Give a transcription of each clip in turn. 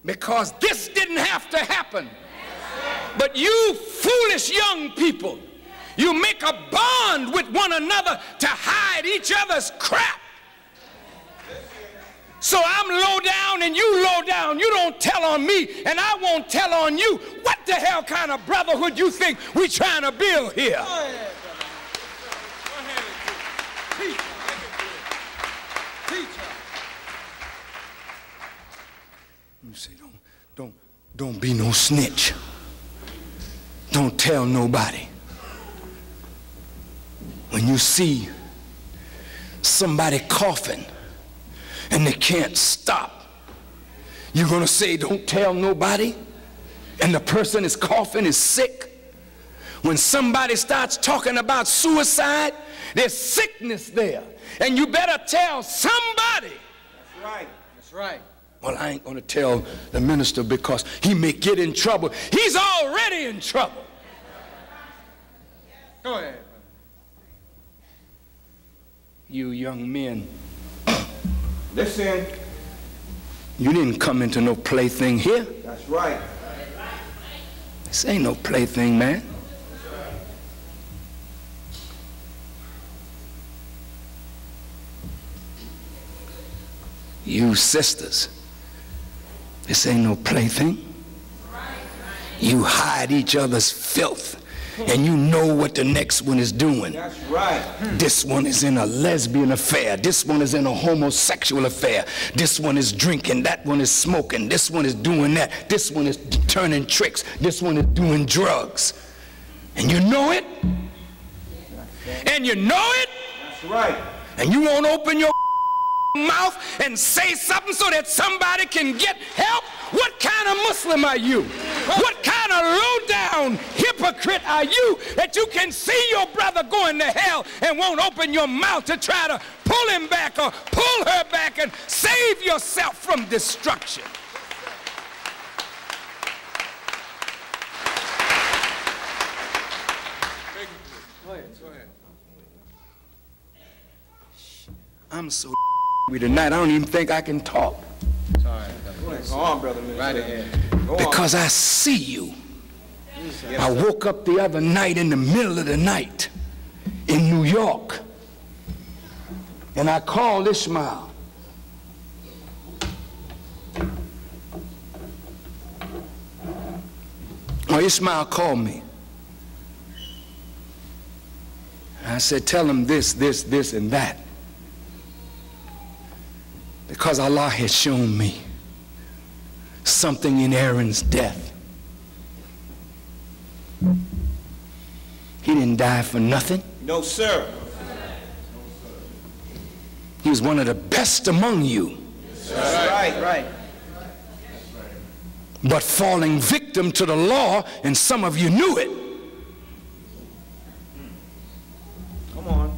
because this didn't have to happen. But you foolish young people, you make a bond with one another to hide each other's crap. So I'm low down and you low down. You don't tell on me and I won't tell on you. What the hell kind of brotherhood you think we trying to build here? Go ahead, you say, don't be no snitch. Don't tell nobody. When you see somebody coughing and they can't stop, you're gonna say, don't tell nobody, and the person is coughing, is sick. When somebody starts talking about suicide, there's sickness there, and you better tell somebody. That's right. That's right. Well, I ain't gonna tell the minister because he may get in trouble. He's already in trouble. Go ahead. You young men, listen. You didn't come into no plaything here. That's right. This ain't no plaything, man. You sisters, this ain't no plaything. You hide each other's filth, and you know what the next one is doing. That's right. This one is in a lesbian affair. This one is in a homosexual affair. This one is drinking. That one is smoking. This one is doing that. This one is turning tricks. This one is doing drugs. And you know it. And you know it. That's right. And you won't open your mouth and say something so that somebody can get help. What kind of Muslim are you? What kind of low-down hypocrite are you that you can see your brother going to hell and won't open your mouth to try to pull him back or pull her back and save yourself from destruction? Go ahead. I'm so tonight, I don't even think I can talk. Sorry. Go on, brother. Right ahead. Because I see you. I woke up the other night in the middle of the night in New York, and I called Ishmael. Well, Ishmael called me. I said, tell him this, and that. Because Allah has shown me something in Aaron's death. He didn't die for nothing. No, sir. He was one of the best among you. That's right. But falling victim to the law, and some of you knew it. Come on.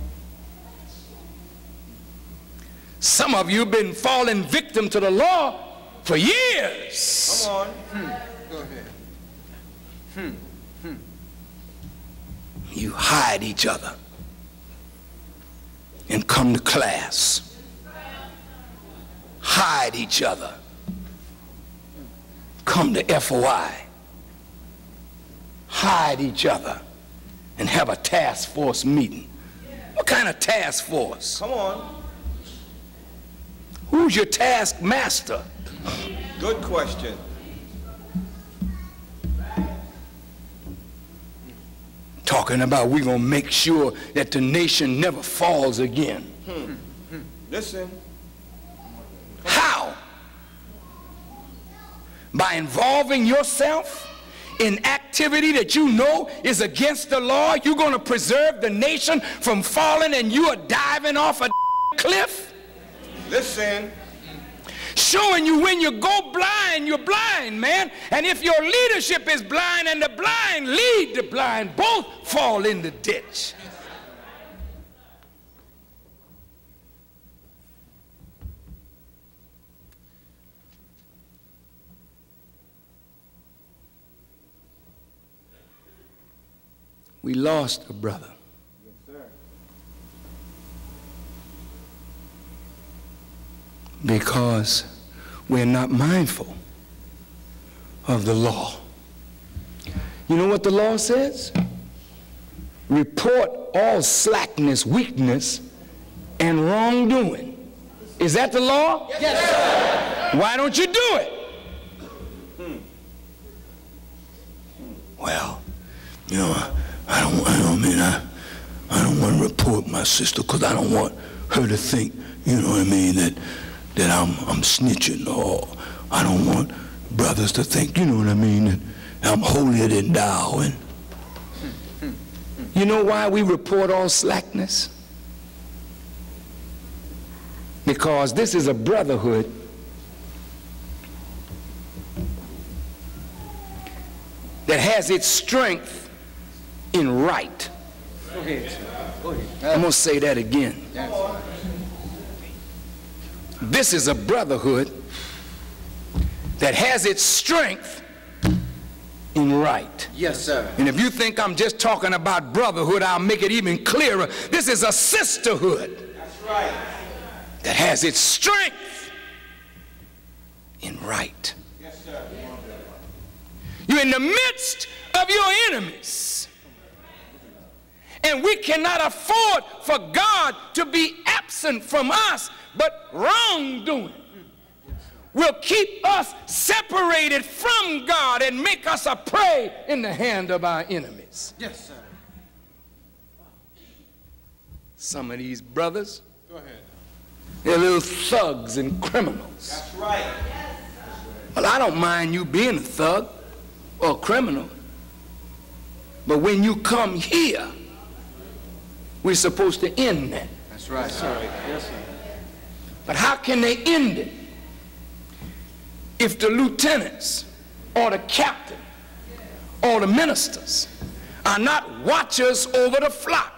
Some of you have been falling victim to the law for years. Come on. Go ahead. You hide each other and come to class. Hide each other. Come to FOI. Hide each other and have a task force meeting. What kind of task force? Come on. Who's your taskmaster? Good question. Talking about we're going to make sure that the nation never falls again. Listen. How? By involving yourself in activity that you know is against the law, you're going to preserve the nation from falling and you are diving off a cliff? Listen. Showing you when you go blind, you're blind, man. And if your leadership is blind and the blind lead the blind, both fall in the ditch. We lost a brother. Yes, sir. Because we're not mindful of the law. You know what the law says? Report all slackness, weakness, and wrongdoing. Is that the law? Yes, sir. Why don't you do it? Well, you know, I don't want to report my sister because I don't want her to think, you know what I mean, that I'm snitching, or I don't want brothers to think, you know what I mean, that I'm holier than thou. And you know why we report all slackness? Because this is a brotherhood that has its strength in right. Go ahead. Go ahead. I'm going to say that again. Yes. This is a brotherhood that has its strength in right. Yes, sir. And if you think I'm just talking about brotherhood, I'll make it even clearer. This is a sisterhood. That's right. That has its strength in right. Yes, sir. You're in the midst of your enemies. And we cannot afford for God to be absent from us, but wrongdoing will keep us separated from God and make us a prey in the hand of our enemies. Yes, sir. Some of these brothers, Go ahead. they're little thugs and criminals. That's right. Well, I don't mind you being a thug or a criminal, but when you come here, we're supposed to end that. That's right. Sir. Yes, sir. But how can they end it if the lieutenants or the captain or the ministers are not watchers over the flock?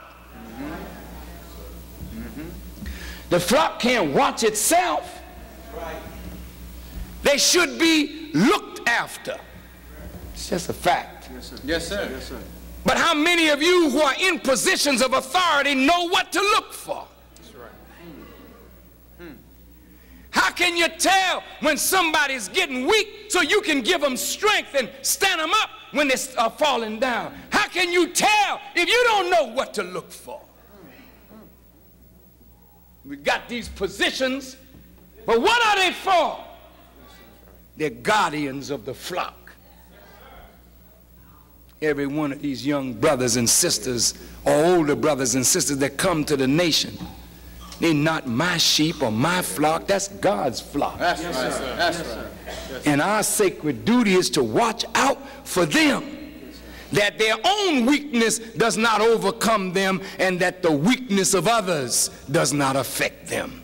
The flock can't watch itself. They should be looked after. It's just a fact. Yes, sir. Yes, sir. Yes, sir. But how many of you who are in positions of authority know what to look for? That's right. How can you tell when somebody's getting weak so you can give them strength and stand them up when they're falling down? How can you tell if you don't know what to look for? We got these positions, but what are they for? They're guardians of the flock. Every one of these young brothers and sisters, or older brothers and sisters that come to the nation, they're not my sheep or my flock. That's God's flock. That's right, sir. That's right. And our sacred duty is to watch out for them, that their own weakness does not overcome them, and that the weakness of others does not affect them.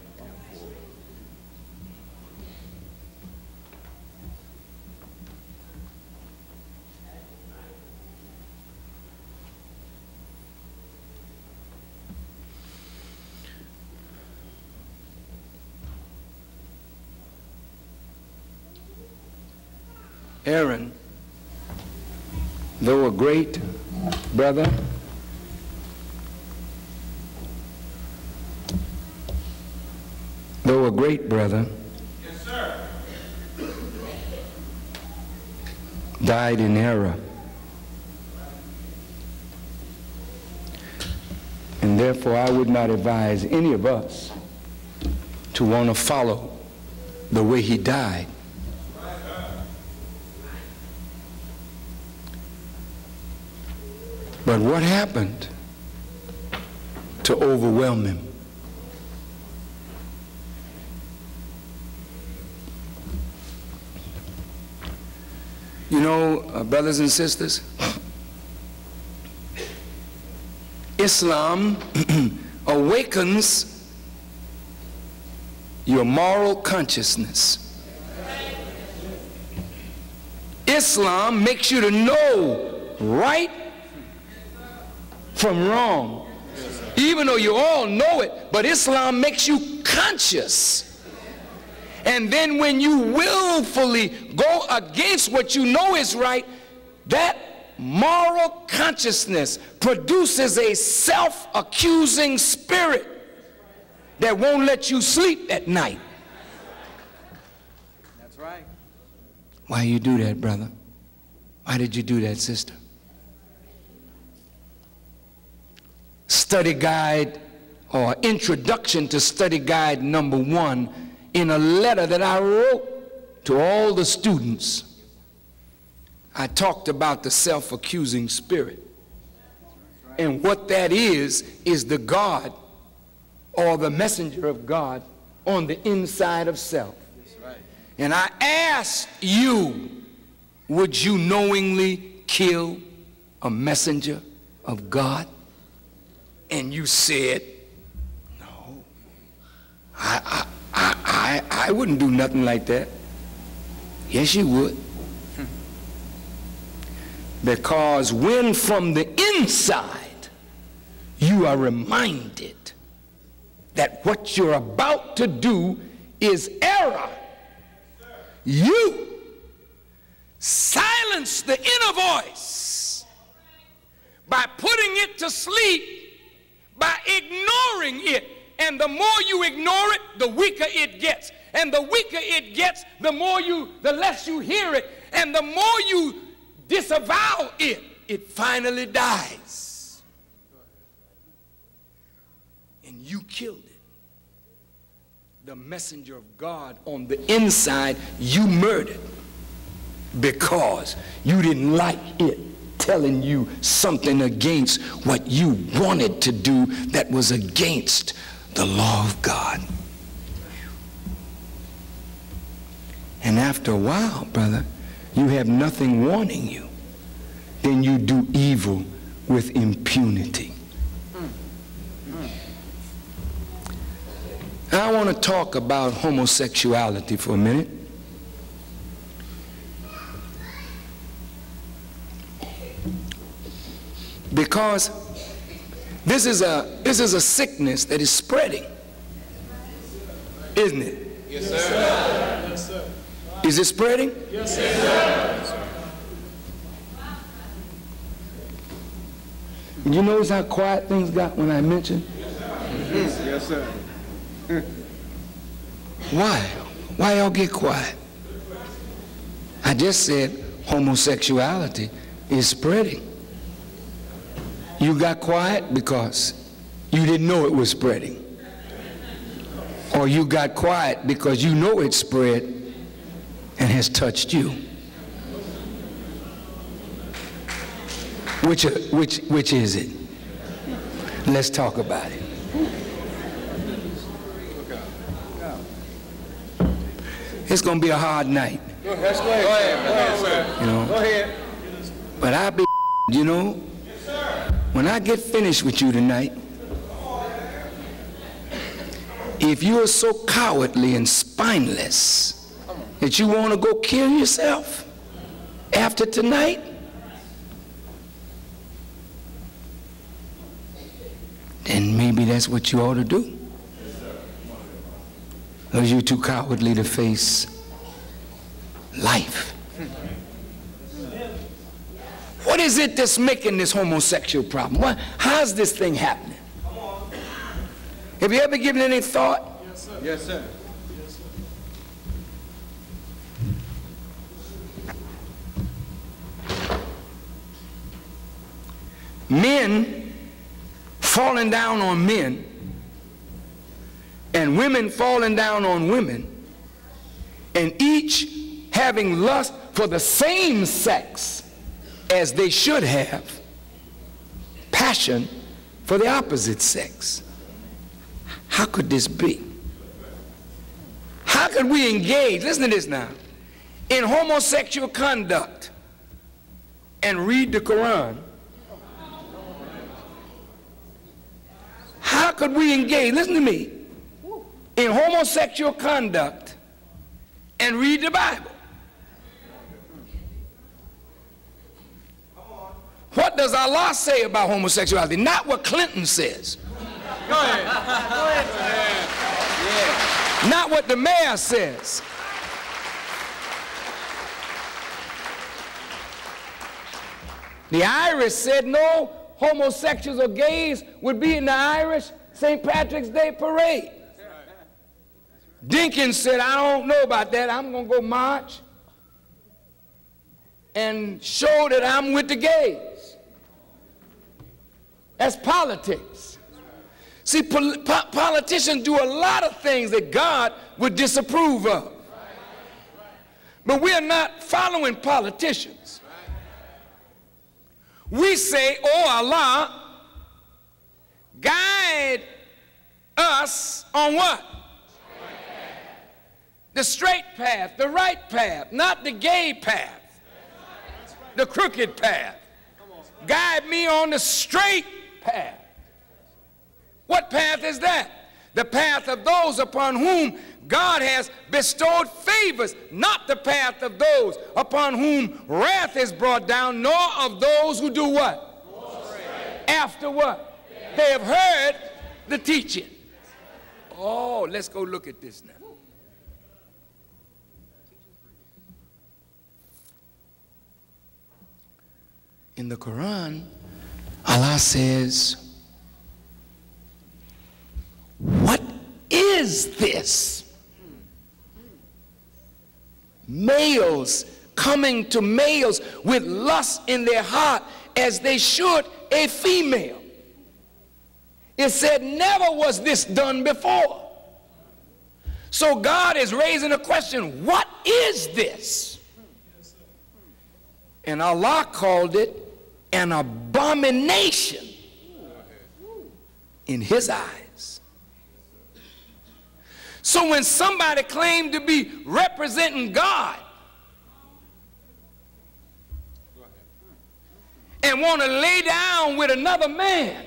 Aaron, though a great brother, Yes, sir. died in error. And therefore I would not advise any of us to want to follow the way he died. But what happened to overwhelm him? You know, brothers and sisters, Islam awakens your moral consciousness. Islam makes you to know right from wrong. Even though you all know it, but Islam makes you conscious. And then when you willfully go against what you know is right, that moral consciousness produces a self-accusing spirit that won't let you sleep at night. That's right. Why you do that, brother? Why did you do that, sister? Study guide or introduction to study guide number 1 in a letter that I wrote to all the students. I talked about the self-accusing spirit. And what that is the God or the messenger of God on the inside of self. And I asked you, would you knowingly kill a messenger of God? And you said, no, I wouldn't do nothing like that. Yes, you would. Because when from the inside you are reminded that what you're about to do is error, you silence the inner voice by putting it to sleep, by ignoring it. And the more you ignore it, the weaker it gets. And the weaker it gets, the less you hear it. And the more you disavow it, it finally dies. And you killed it. The messenger of God on the inside, you murdered because you didn't like it telling you something against what you wanted to do that was against the law of God. And after a while, brother, you have nothing warning you. Then you do evil with impunity. I want to talk about homosexuality for a minute. Because this is a sickness that is spreading, isn't it? Yes, sir. Yes, sir. Is it spreading? Yes, sir. You notice how quiet things got when I mentioned? Yes, sir. Why? Why y'all get quiet? I just said homosexuality is spreading. You got quiet because you didn't know it was spreading. Or you got quiet because you know it's spread and has touched you. Which is it? Let's talk about it. It's going to be a hard night. Go ahead. You know? Go ahead. But I'll be, you know, when I get finished with you tonight, if you are so cowardly and spineless that you want to go kill yourself after tonight, then maybe that's what you ought to do. Because you're too cowardly to face life. What is it that's making this homosexual problem? How's this thing happening? Have you ever given any thought? Yes, sir. Yes, sir. Men falling down on men and women falling down on women, and each having lust for the same sex as they should have passion for the opposite sex. How could this be? How could we engage, listen to this now, in homosexual conduct and read the Quran? How could we engage, listen to me, in homosexual conduct and read the Bible? What does Allah say about homosexuality? Not what Clinton says. Go ahead. Go ahead. Yeah. Not what the mayor says. The Irish said no homosexuals or gays would be in the Irish St. Patrick's Day parade. Dinkins said, I don't know about that. I'm going to go march. and show that I'm with the gays. That's politics. See, politicians do a lot of things that God would disapprove of. But we are not following politicians. We say, oh Allah, guide us on what? The straight path, the right path, not the gay path, the crooked path. Guide me on the straight path. What path is that? The path of those upon whom God has bestowed favors, not the path of those upon whom wrath is brought down, nor of those who do what? After what? They have heard the teaching. Oh, let's go look at this now. In the Quran, Allah says, what is this? Males coming to males with lust in their heart as they should a female. It said never was this done before. So God is raising a question, what is this? And Allah called it an abomination in his eyes. So when somebody claimed to be representing God and want to lay down with another man,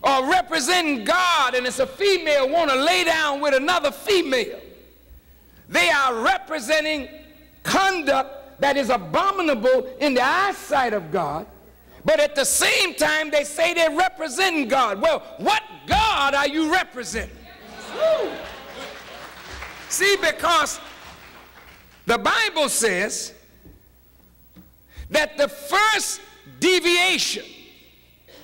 or representing God and it's a female want to lay down with another female, they are representing conduct that is abominable in the eyesight of God, but at the same time they say they're representing God. Well, what God are you representing? Woo. See, because the Bible says that the first deviation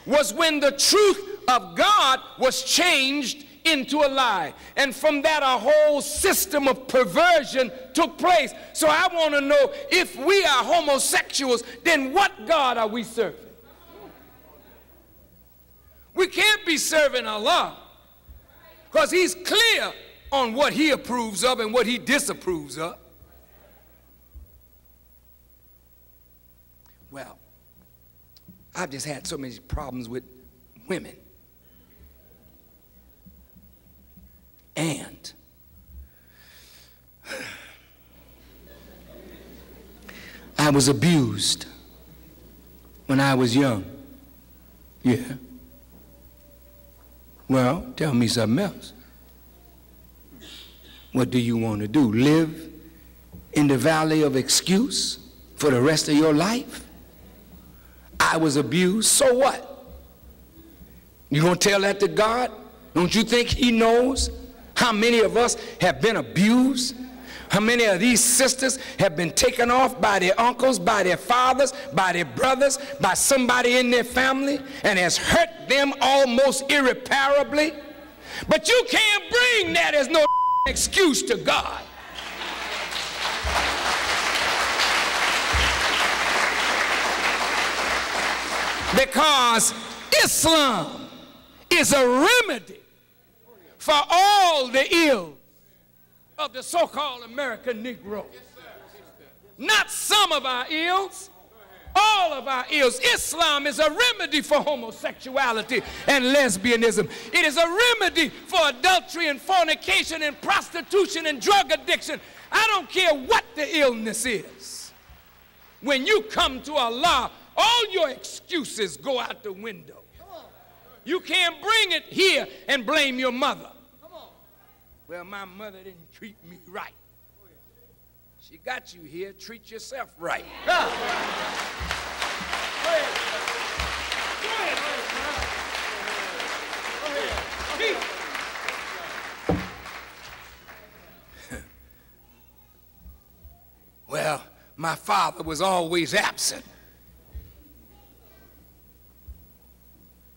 was when the truth of God was changed into a lie, and from that a whole system of perversion took place. So I want to know, if we are homosexuals, then what God are we serving? We can't be serving Allah, because he's clear on what he approves of and what he disapproves of. Well, I've just had so many problems with women. And I was abused when I was young. Yeah. Well, tell me something else. What do you want to do? Live in the valley of excuse for the rest of your life? I was abused, so what? You gonna tell that to God? Don't you think he knows how many of us have been abused? How many of these sisters have been taken off by their uncles, by their fathers, by their brothers, by somebody in their family, and has hurt them almost irreparably? But you can't bring that as no excuse to God. Because Islam is a remedy for all the ills of the so-called American Negro. Not some of our ills, all of our ills. Islam is a remedy for homosexuality and lesbianism. It is a remedy for adultery and fornication and prostitution and drug addiction. I don't care what the illness is. When you come to Allah, all your excuses go out the window. You can't bring it here and blame your mother. Well, my mother didn't treat me right. She got you here. Treat yourself right. Well, my father was always absent.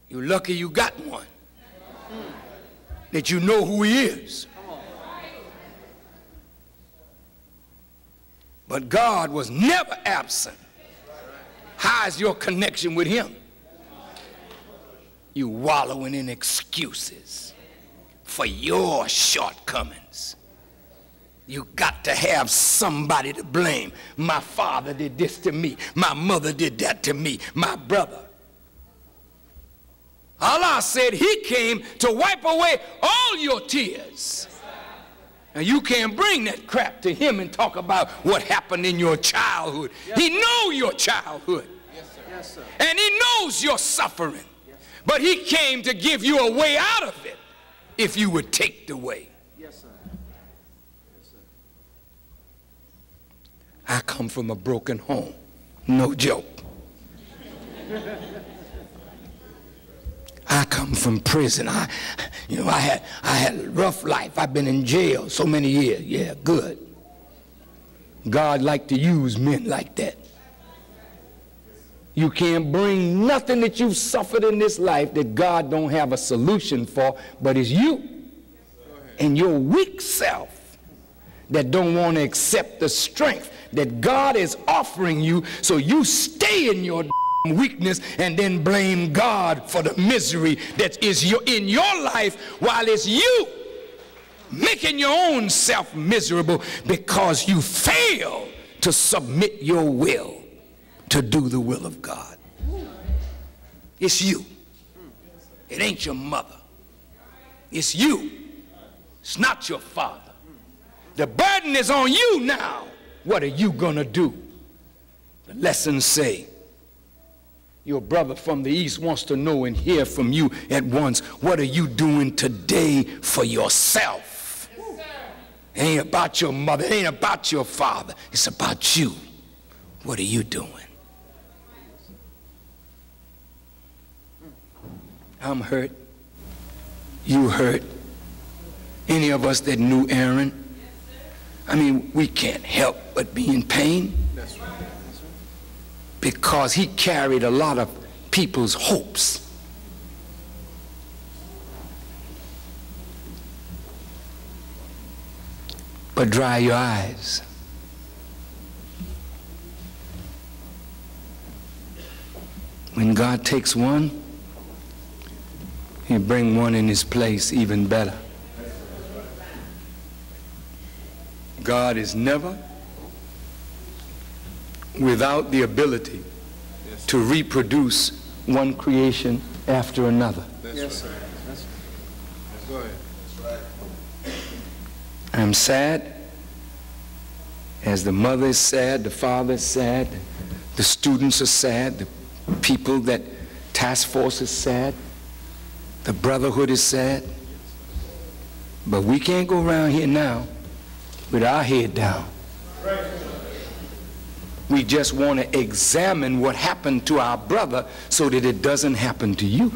You're lucky you got one, that you know who he is. But God was never absent. How is your connection with him? You wallowing in excuses for your shortcomings. You got to have somebody to blame. My father did this to me. My mother did that to me. My brother. Allah said he came to wipe away all your tears. And you can't bring that crap to him and talk about what happened in your childhood. He knows your childhood. Yes, sir. Yes, sir. And he knows your suffering. But he came to give you a way out of it if you would take the way. Yes, sir. Yes, sir. I come from a broken home. No joke. I come from prison. I had a rough life. I've been in jail so many years. Yeah, good. God liked to use men like that. You can't bring nothing that you've suffered in this life that God don't have a solution for, but it's you and your weak self that don't want to accept the strength that God is offering you, so you stay in your weakness and then blame God for the misery that is in your life, while it's you making your own self miserable because you fail to submit your will to do the will of God. It's you. It ain't your mother. It's you. It's not your father. The burden is on you now. What are you gonna do? The lessons say your brother from the east wants to know and hear from you at once. What are you doing today for yourself? It ain't about your mother. It ain't about your father. It's about you. What are you doing? I'm hurt. You hurt. Any of us that knew Aaron, I mean, we can't help but be in pain. That's right. Because he carried a lot of people's hopes. But dry your eyes. When God takes one, he'll bring one in his place even better. God is never without the ability to reproduce one creation after another. Yes, sir. That's right. Go ahead. That's right. I'm sad, as the mother is sad, the father is sad, the students are sad, the people that task force is sad, the brotherhood is sad. But we can't go around here now with our head down. We just want to examine what happened to our brother so that it doesn't happen to you.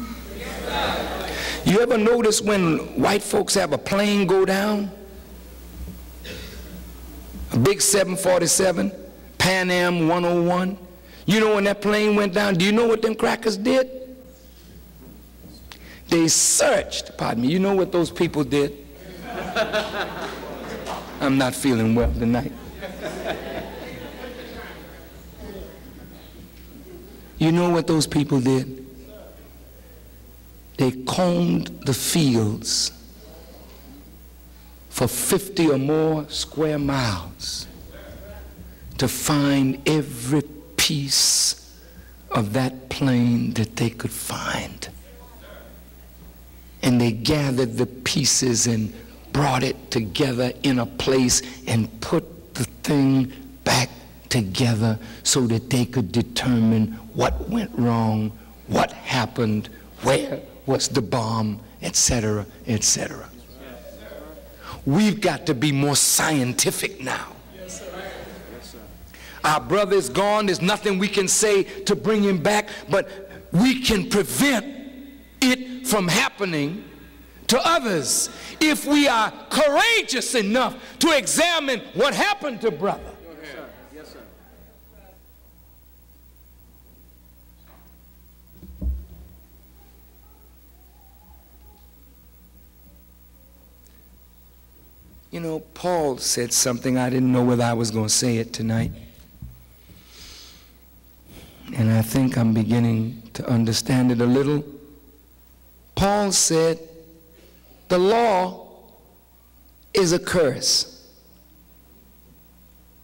You ever notice when white folks have a plane go down? A big 747, Pan Am 101. You know when that plane went down, do you know what them crackers did? They searched, pardon me, you know what those people did? I'm not feeling well tonight. You know what those people did? They combed the fields for 50 or more square miles to find every piece of that plane that they could find. And they gathered the pieces and brought it together in a place and put the thing back together so that they could determine what went wrong, what happened, where was the bomb, etc., etc. We've got to be more scientific now. Yes, sir. Yes, sir. Our brother is gone. There's nothing we can say to bring him back, but we can prevent it from happening to others if we are courageous enough to examine what happened to brother. Yes, sir. Yes, sir. You know, Paul said something. I didn't know whether I was going to say it tonight. And I think I'm beginning to understand it a little. Paul said, the law is a curse.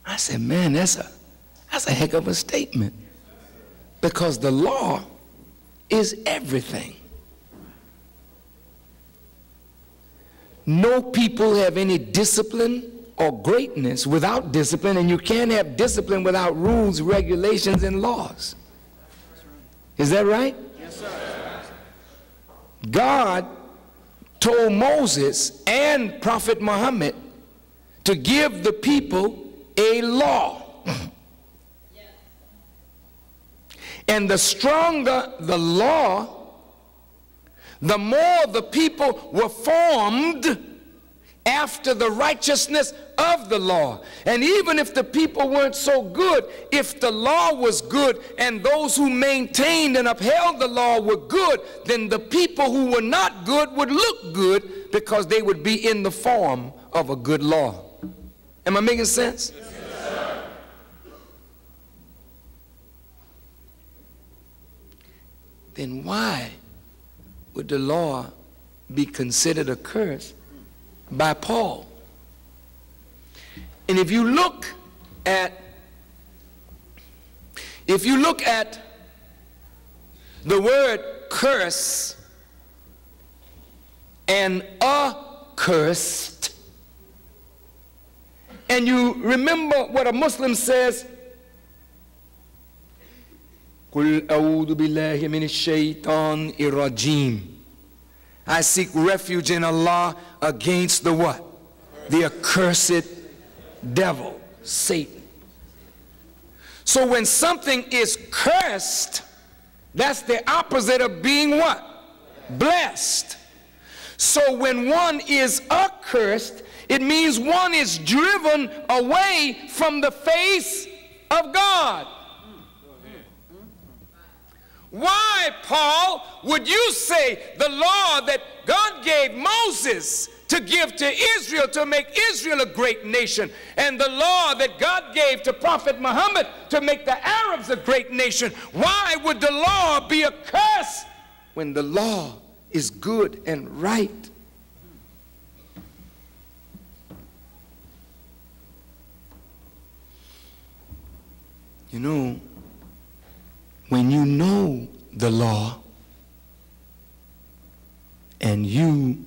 I said, man, that's a heck of a statement. Because the law is everything. No people have any discipline or greatness without discipline, and you can't have discipline without rules, regulations, and laws. Is that right? Yes, sir. God told Moses and Prophet Muhammad to give the people a law. And the stronger the law, the more the people were formed after the righteousness of the law. And even if the people weren't so good, if the law was good and those who maintained and upheld the law were good, then the people who were not good would look good because they would be in the form of a good law. Am I making sense? Yes, sir. Then why would the law be considered a curse by Paul? And if you look at the word curse and accursed, and you remember what a Muslim says, قُلْ أَعُوذُ بِاللَّهِ مِنَ الشَّيْطَانِ الرَّجِيمِ. I seek refuge in Allah against the what? The accursed devil, Satan. So when something is cursed, that's the opposite of being what? Blessed. So when one is accursed, it means one is driven away from the face of God. Why, Paul, would you say the law that God gave Moses to give to Israel to make Israel a great nation, and the law that God gave to Prophet Muhammad to make the Arabs a great nation, why would the law be a curse when the law is good and right? You know, when you know the law and you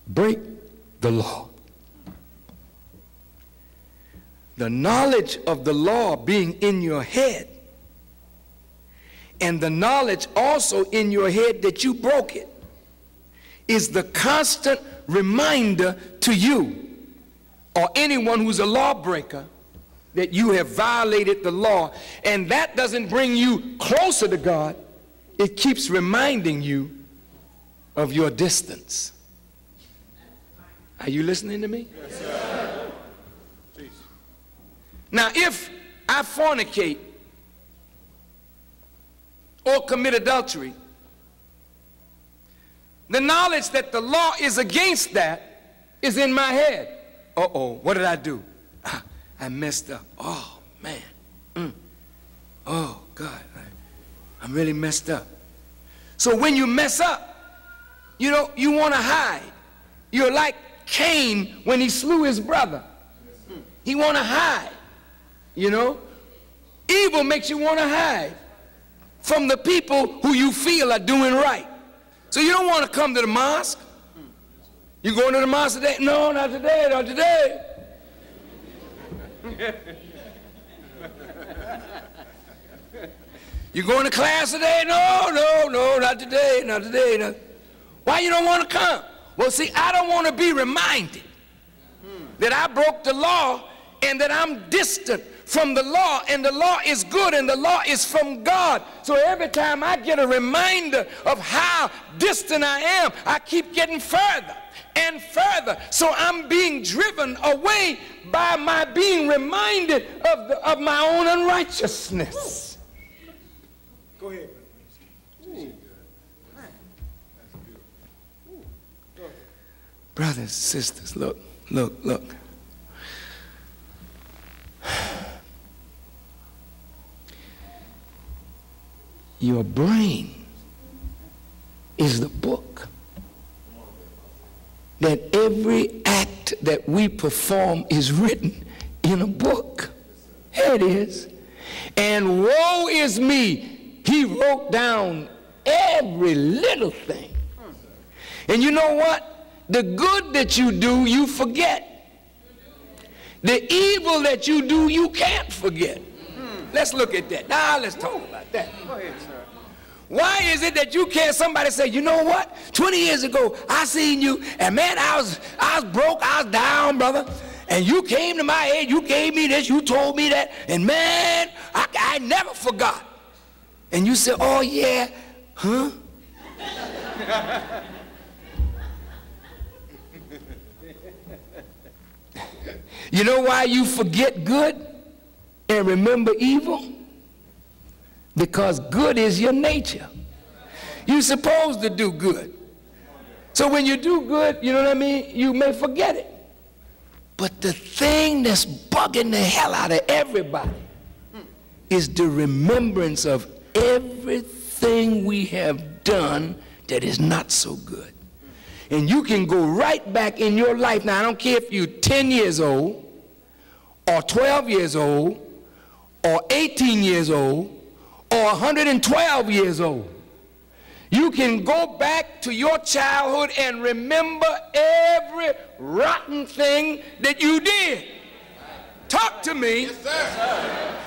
break the law, the knowledge of the law being in your head and the knowledge also in your head that you broke it is the constant reminder to you or anyone who's a lawbreaker that you have violated the law. And that doesn't bring you closer to God. It keeps reminding you of your distance. Are you listening to me? Yes, sir. Now, if I fornicate or commit adultery, the knowledge that the law is against that is in my head. Uh-oh, what did I do? I messed up. Oh, man. Oh, God. I'm really messed up. So when you mess up, you know, you want to hide. You're like Cain when he slew his brother. He want to hide, you know. Evil makes you want to hide from the people who you feel are doing right. So you don't want to come to the mosque. You going to the mosque today? No, not today, not today. You going to class today? No, no, no, not today, not today. Not. Why you don't want to come? Well, see, I don't want to be reminded that I broke the law and that I'm distant from the law, and the law is good and the law is from God. So every time I get a reminder of how distant I am, I keep getting further and further. So I'm being driven away by my being reminded of my own unrighteousness. Go ahead. Brothers and sisters, look. Look. Your brain is the book that every act that we perform is written in a book. Here it is. And woe is me. He wrote down every little thing. And you know what? The good that you do, you forget. The evil that you do, you can't forget. Let's look at that. Now let's talk about that. Go ahead, sir. Why is it that you can't, somebody say, you know what, 20 years ago, I seen you, and man, I was broke, I was down, brother, and you came to my aid, you gave me this, you told me that, and man, I never forgot. And you say, oh yeah, huh? You know why you forget good and remember evil? Because good is your nature. You're supposed to do good. So when you do good, you know what I mean, you may forget it. But the thing that's bugging the hell out of everybody is the remembrance of everything we have done that is not so good. And you can go right back in your life. Now, I don't care if you're 10 years old, or 12 years old, or 18 years old, or 112 years old. You can go back to your childhood and remember every rotten thing that you did. Talk to me. Yes, sir.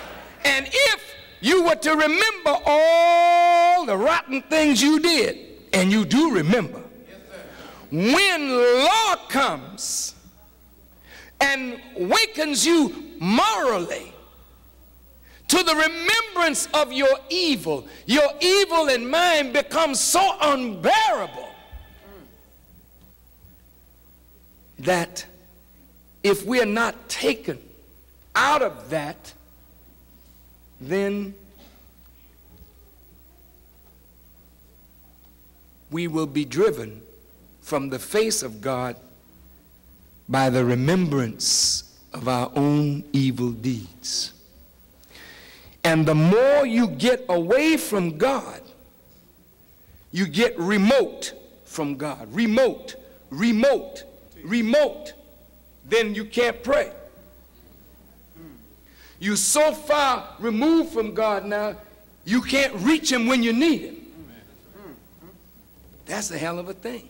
And if you were to remember all the rotten things you did, and you do remember, Yes, sir. when law comes and wakens you morally to the remembrance of your evil in mind becomes so unbearable that if we are not taken out of that, then we will be driven from the face of God by the remembrance of our own evil deeds. And the more you get away from God, you get remote from God. Remote. Then you can't pray. You're so far removed from God now, you can't reach him when you need him. That's a hell of a thing.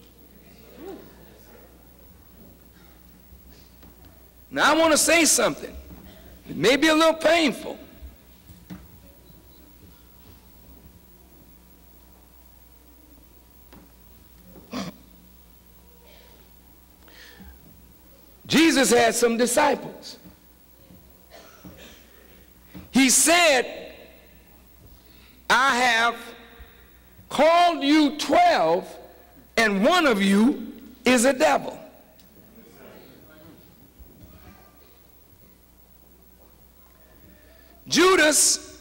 Now I want to say something. It may be a little painful. Jesus had some disciples. He said, I have called you 12, and one of you is a devil. Judas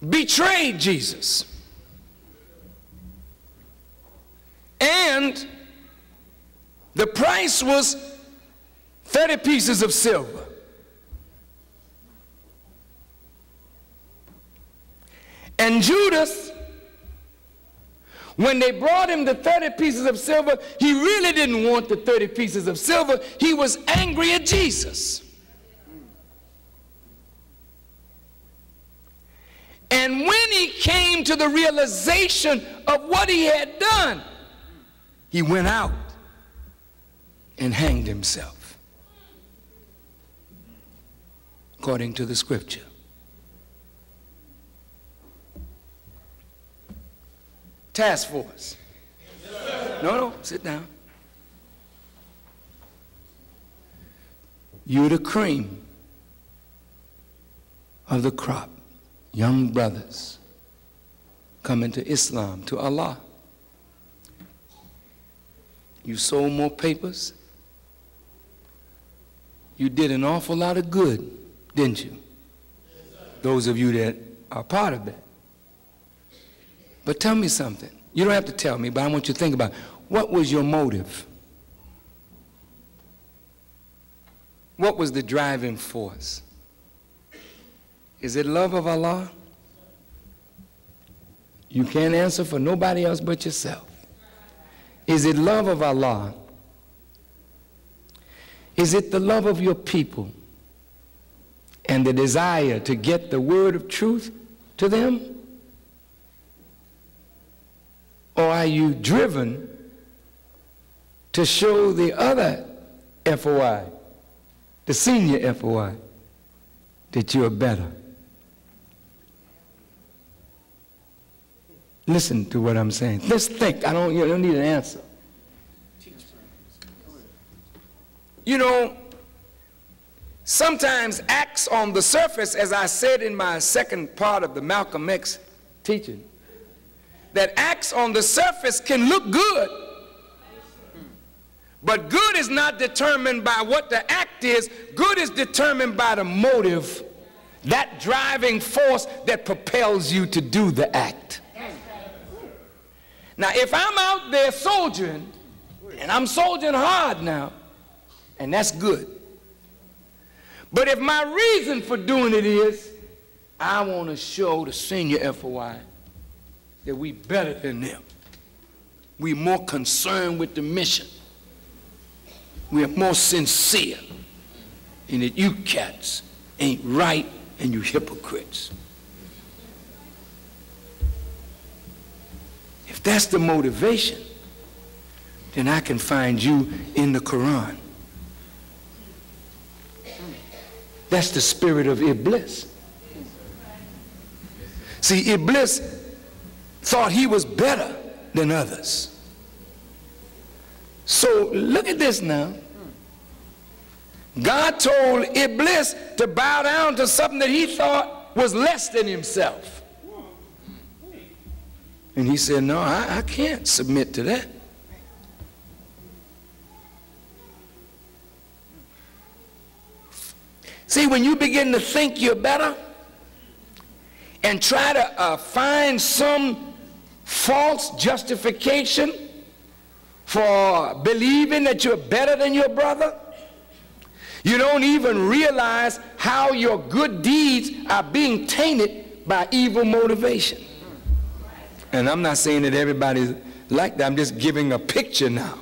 betrayed Jesus. And the price was 30 pieces of silver. And Judas, when they brought him the 30 pieces of silver, he really didn't want the 30 pieces of silver. He was angry at Jesus. And when he came to the realization of what he had done, he went out and hanged himself, according to the scripture. Task force. No, sit down. You're the cream of the crop. Young brothers coming to Islam, to Allah. You sold more papers. You did an awful lot of good, didn't you? Those of you that are part of that. But tell me something. You don't have to tell me, but I want you to think about it. What was your motive? What was the driving force? Is it love of Allah? You can't answer for nobody else but yourself. Is it love of Allah? Is it the love of your people and the desire to get the word of truth to them? Or are you driven to show the other FOI, the senior FOI, that you're better? Listen to what I'm saying. Let's think. You don't need an answer. You know, sometimes acts on the surface, as I said in my second part of the Malcolm X teaching, that acts on the surface can look good, but good is not determined by what the act is. Good is determined by the motive, that driving force that propels you to do the act. Now, if I'm out there soldiering, and I'm soldiering hard now, and that's good. But if my reason for doing it is, I want to show the senior FOI that we better than them. We're more concerned with the mission. We're more sincere. And that you cats ain't right and you hypocrites. If that's the motivation, then I can find you in the Quran. That's the spirit of Iblis. See, Iblis thought he was better than others. So look at this now. God told Iblis to bow down to something that he thought was less than himself. And he said, no, I can't submit to that. See, when you begin to think you're better and try to find some false justification for believing that you're better than your brother, you don't even realize how your good deeds are being tainted by evil motivation. And I'm not saying that everybody's like that. I'm just giving a picture now.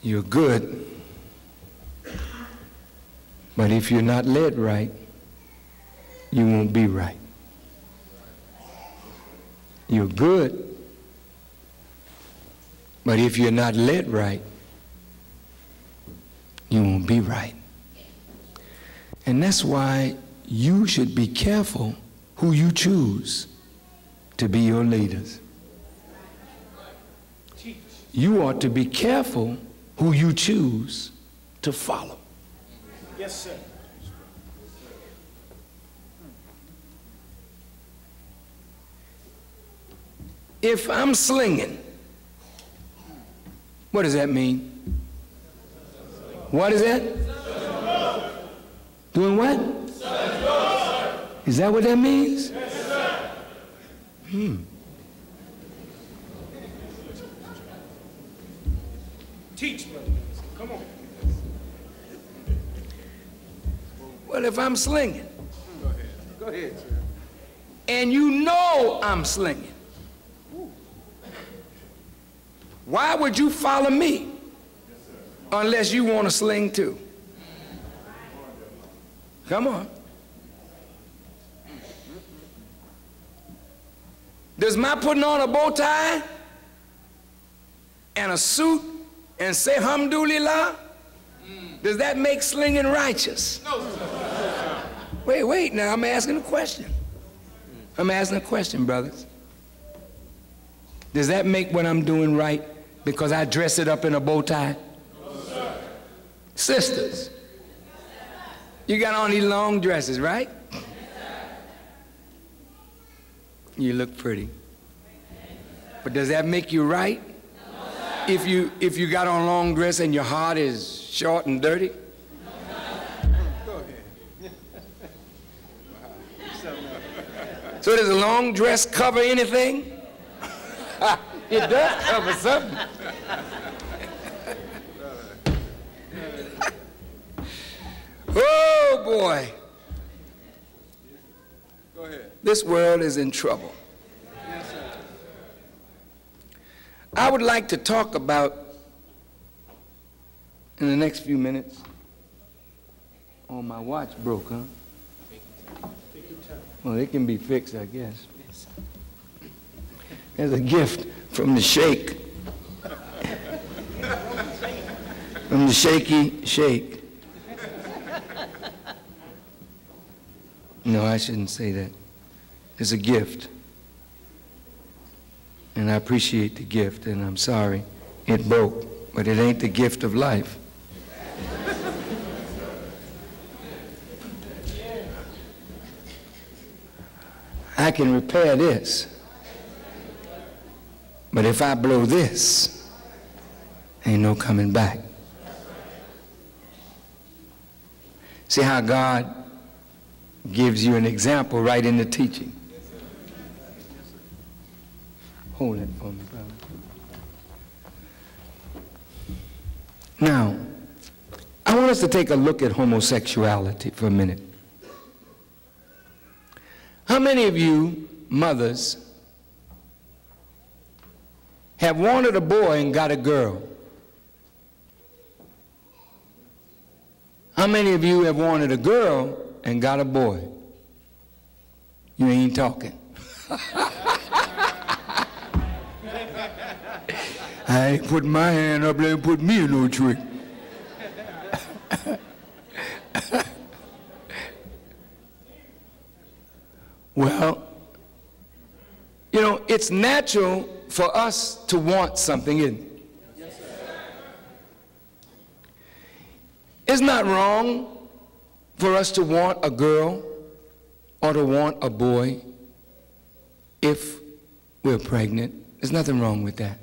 You're good, but if you're not led right, you won't be right. You're good, but if you're not led right, you won't be right. And that's why you should be careful who you choose to be your leaders. You ought to be careful who you choose to follow. Yes, sir. If I'm slinging, what does that mean? What is that? Doing what? Is that what that means? Teach, brother. Come on. Well, if I'm slinging, Go ahead. Go ahead, sir. and you know I'm slinging, why would you follow me unless you want to sling too? Come on. Does my putting on a bow tie and a suit and say alhamdulillah, does that make slinging righteous? No, sir. Wait, now I'm asking a question. I'm asking a question, brothers. Does that make what I'm doing right because I dress it up in a bow tie? No, sir. Sisters, you got on these long dresses, right? You look pretty. But does that make you right? If you got on a long dress and your heart is short and dirty? Go ahead. So does a long dress cover anything? It does cover something. Oh boy. Go ahead. This world is in trouble. Yes, sir. I would like to talk about, in the next few minutes, oh, my watch broke, huh? Well, it can be fixed, I guess. There's a gift from the shake. From the shaky shake. No, I shouldn't say that. It's a gift. And I appreciate the gift, and I'm sorry it broke, but it ain't the gift of life. I can repair this, but if I blow this, ain't no coming back. See how God gives you an example right in the teaching. Hold it for me, brother. Now, I want us to take a look at homosexuality for a minute. How many of you mothers have wanted a boy and got a girl? How many of you have wanted a girl and got a boy? You ain't talking. I ain't put my hand up there and put me in no trick. Well, you know, it's natural for us to want something, isn't it? Yes, sir. It's not wrong for us to want a girl or to want a boy if we're pregnant. There's nothing wrong with that.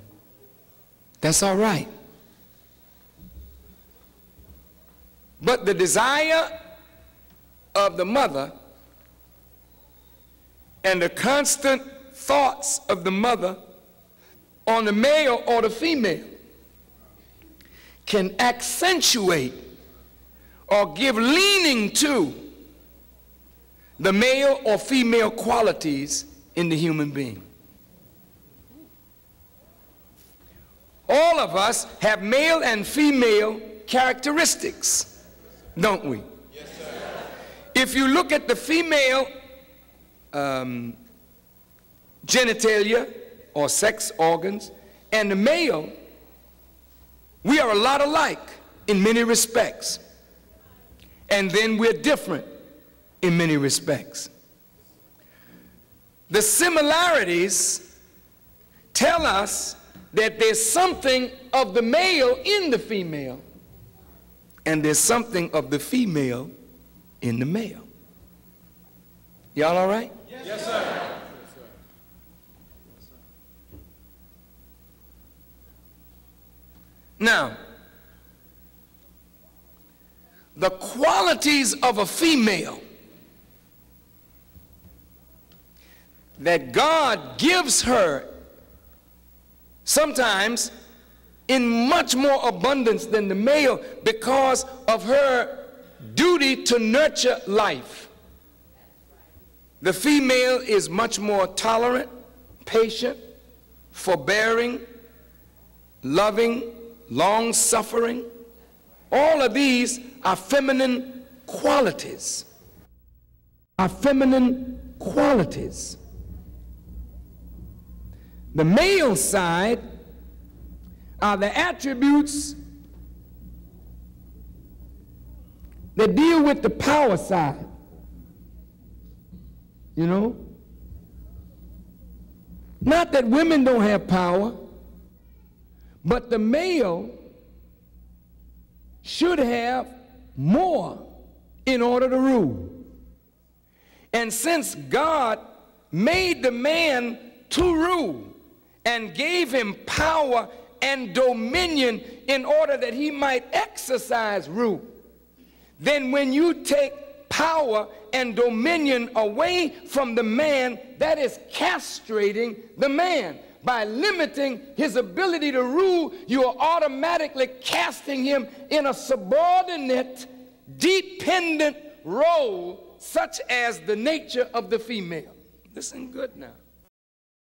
That's all right. But the desire of the mother and the constant thoughts of the mother on the male or the female can accentuate or give leaning to the male or female qualities in the human being. All of us have male and female characteristics, don't we? Yes, sir. If you look at the female genitalia or sex organs and the male, we are a lot alike in many respects, and then we're different in many respects. The similarities tell us that there's something of the male in the female and there's something of the female in the male. Y'all all right? Yes, sir. Now, the qualities of a female that God gives her sometimes in much more abundance than the male because of her duty to nurture life. The female is much more tolerant, patient, forbearing, loving, long-suffering. All of these are feminine qualities. Are feminine qualities. The male side are the attributes that deal with the power side. You know? Not that women don't have power, but the male should have more in order to rule. And since God made the man to rule and gave him power and dominion in order that he might exercise rule, then when you take power power and dominion away from the man, that is castrating the man. By limiting his ability to rule, you are automatically casting him in a subordinate, dependent role, such as the nature of the female. Listen good now.